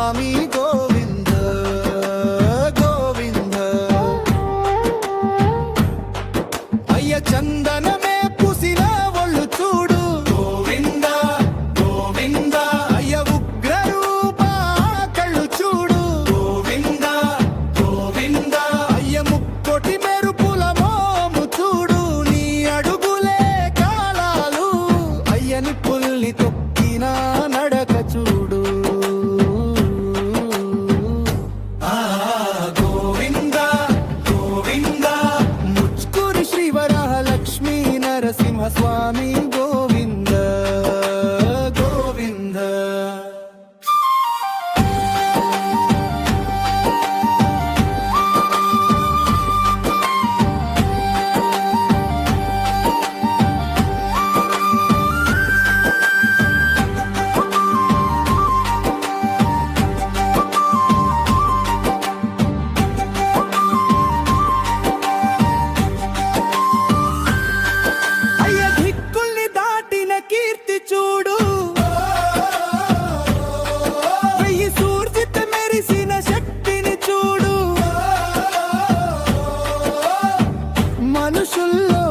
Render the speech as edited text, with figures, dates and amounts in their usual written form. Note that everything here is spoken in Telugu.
స్వామి గోవింద గోవింద అయ్య చందనమే పుసిన ఒళ్ళు చూడు గోవింద గోవింద అయ్య ఉగ్ర రూప కళ్ళు చూడు గోవింద గోవింద అయ్య ముక్కోటి మెరుపుల మోము చూడు నీ అడుగులే కాలాలు అయ్యని పుల్లి తొక్కిన నడక చూడు గోవింద గోవింద ముచ్కూరి శ్రీ వరాహ లక్ష్మీ నరసింహ స్వామి గోవింద గోవింద అయ్య దిక్కుల్ని దాటిన కీర్తి చూడు వెయ్యి సూర్జిత మెరిసిన శక్తిని చూడు మనుషుల్లో